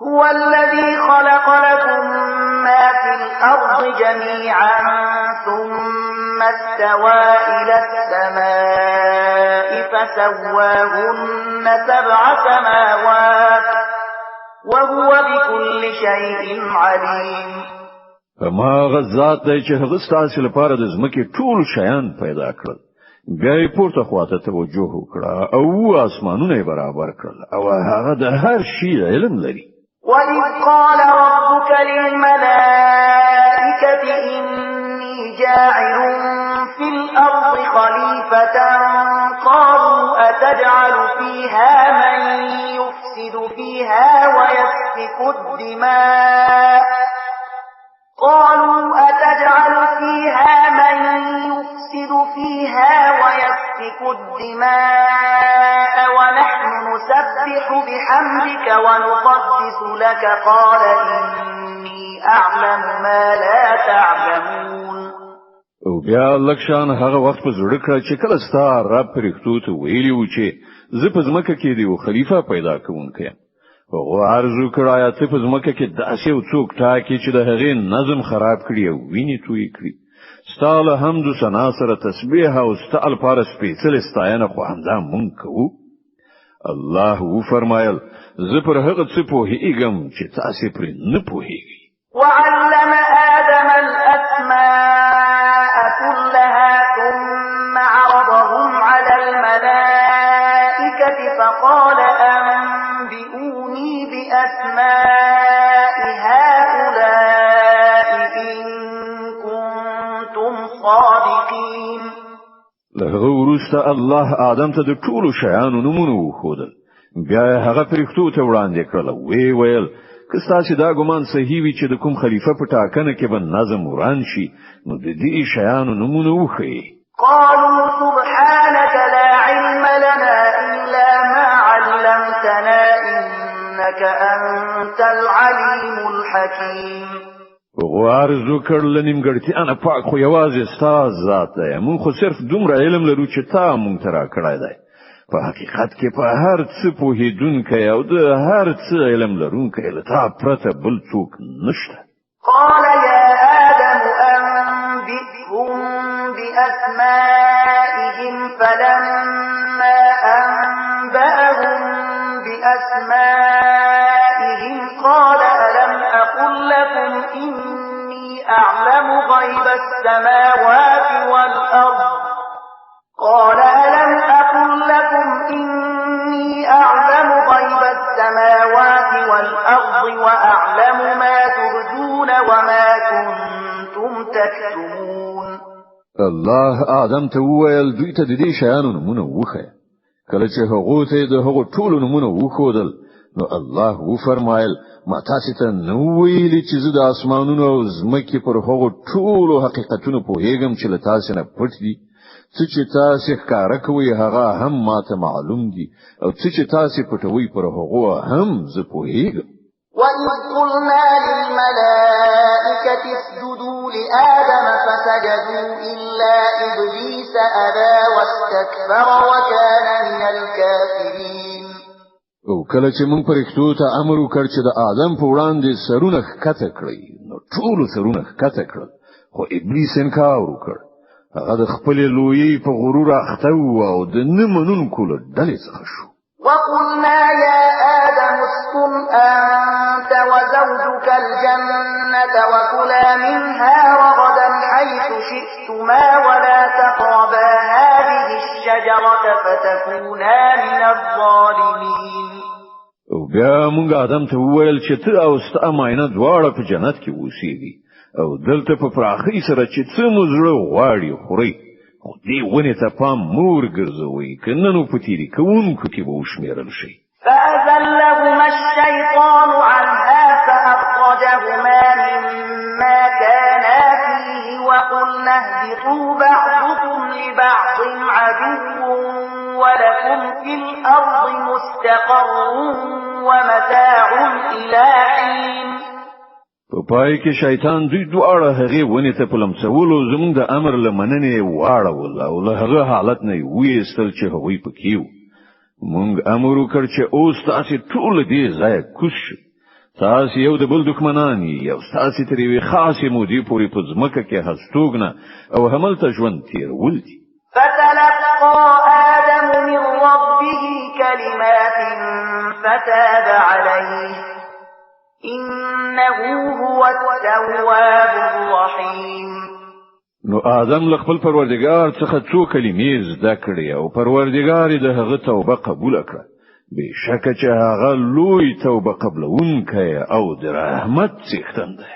هو الذي خلق لكم ما في الأرض جميعا ثم استوى إلى السماء فسواهن 7 سماوات وهو بكل شيء عليم. فما غزات دی چې هغه ستاسو لپاره د ځمکې ټول شیان پیدا کړل، بیا یې پورته خواته توجه وکړه او اسمانونه برابر کړل او هغه د هر شي علم لري. وَإِذْ قَالَ رَبُّكَ لِلْمَلَائِكَةِ إِنِّي جَاعِلٌ فِي الْأَرْضِ خَلِيفَةً قَالُوا أَتَجْعَلُ فِيهَا مَن يُفْسِدُ فِيهَا وَيَسْفِكُ الدِّمَاءَ ونحن نسبح بحمدك ونقدس لك قال إني أعلم ما لا تعلمون. او بیا لکشان هغه وخت په زړه کړ چې کله ستا رب پرښتو ته ویلی و چې زه په ځمکه کې دی خلیفہ پیدا کوونکی یم. هغه ارزو کړای چې په ځمکه کې داسې یو څوک ټاکي چې د هغې نظم خراب کړي او ویني توی کړي. ستاله حمد و ثنا سره تسبیح او ستال پارس پیڅل ستاینه خو همدا مونږ کوو. الله و فرمایل زه پر هغه څه پوهیږم چې تاسو پرې نه پوهیږئ. وعلم آدم الأسماء كلها ثم عرضهم على الملائكة فقال أنبئوني بأسماء هؤلاء إن كنتم صادقين. له ورسته الله آدم ته د ټولو شیانو نمونه وښودل، بیا هغه پرښتو ته وړاندې کړل وی ویل که ستاسو دا ګمان صحیح وي چې د کوم خلیفہ په ټاکنه کې به نظم وران شي نو د دې شیانو نمونه وښیي. قالوا سبحانك لا علم لنا إلا ما علمتنا إنك أنت العليم الحكيم. وارزو کړل نیمګړتیا نه پاک خو یوازې ستا ذات دی، موږ خو صرف دومره علم لرو چې تا موږ ته راکړی دی. په حقیقت کې په هر څه پوهیدونکی او د هر څه علم لرونکی له تا پرته بل څوک نشته. قال يا آدم أنبئهم بأسمائهم فلما أنبأهم بأسمائهم قال ألم أقل لكم إني أعلم غيب السماوات والأرض قال ألم أقل لكم إني أعلم غيب السماوات والأرض وأعلم ما تبدون وما كنتم تكتمون. الله آدم ته وویل دوی ته د دې شیانو نمونه وښیه. کله چې هغه ته د هغو ټولو نمونه وښودل نو الله و فرمایل ما تاسو ته نو ویلي چې زه د اسمانونو او ځمکې پر هغو ټولو حقیقتونو پوهیږم چې له تاسو نه پټ دي. څه چې تاسو ښکارا کوي هغه هم ماته معلوم دي او څه چې تاسو پټوي پر هغه هم زه پوهیږم. وَإِذْ قُلْنَا لِلْمَلَائِكَةِ اسْجُدُوا لِآدَمَ فَسَجَدُوا إِلَّا إِبْلِيسَ أَبَى وَاسْتَكْبَرَ وَكَانَ مِنَ الْكَافِرِينَ. او کله چې موږ پرښتو ته امر وکړ چې د آدم په وړاندې سرونه ښکته کړي نو ټول سرونه ښکته کړل خو ابلیس انکار وکړ. هغه د خپل لوی په غرور اخته او د نه منونکو له ډلې څخه شو. وَقُلْنَا يَا آدَمُ اسْكُنْ أَنْتَ وَزَوْجُكَ الْجَنَّةَ وَكُلَا مِنْهَا رَغَدًا حَيْثُ شِئْتُمَا وَلَا تَقْرَبَا هَٰذِهِ الشَّجَرَةَ فَتَكُونَا مِنَ الظَّالِمِينَ. او بیا موږ آدم ته وویل چې ته او ستا ماینه دواړه په جنت کې اوسېږئ او دلته په پراخۍ سره چې څه مو زړه غواړي خورئ خو دې ونې ته پام مور ګرځوئ که نه نو په تېري کوونکو کې به وشمېرل شئ. فأزلهما الشيطان عنها فأخرجهما مما كانا فيه وقلنا اهبطوا بعضكم لبعض عدو ولكم في الأرض مستقر ومتاع إلى حين. په پای کې شیطان دوی دواړه هغې ونې ته په لمسولو زموږ د امر له مننې واړول او له هغه حالت نه یې ویستل چې هغوی پکې وو. موږ امر وکړ چې اوس تاسې ټول دې ځایه کوز شئ تاسو یو د بل دښمنان یو تاسو تر یوې خاصې مودې پورې په ځمکه کې هستوګنه او هملته ژوند تیرول دي. فتلقى آدم من ربه كلمات فتاب عليه إنه هو التواب الرحيم. نو آدم له خپل پروردګار څخه څو کلمې زده کړې او پروردګار یې د هغه توبه قبول کړه. بشکه چې هغه لوی توبه قبلونکی او د رحمت څښتن دی.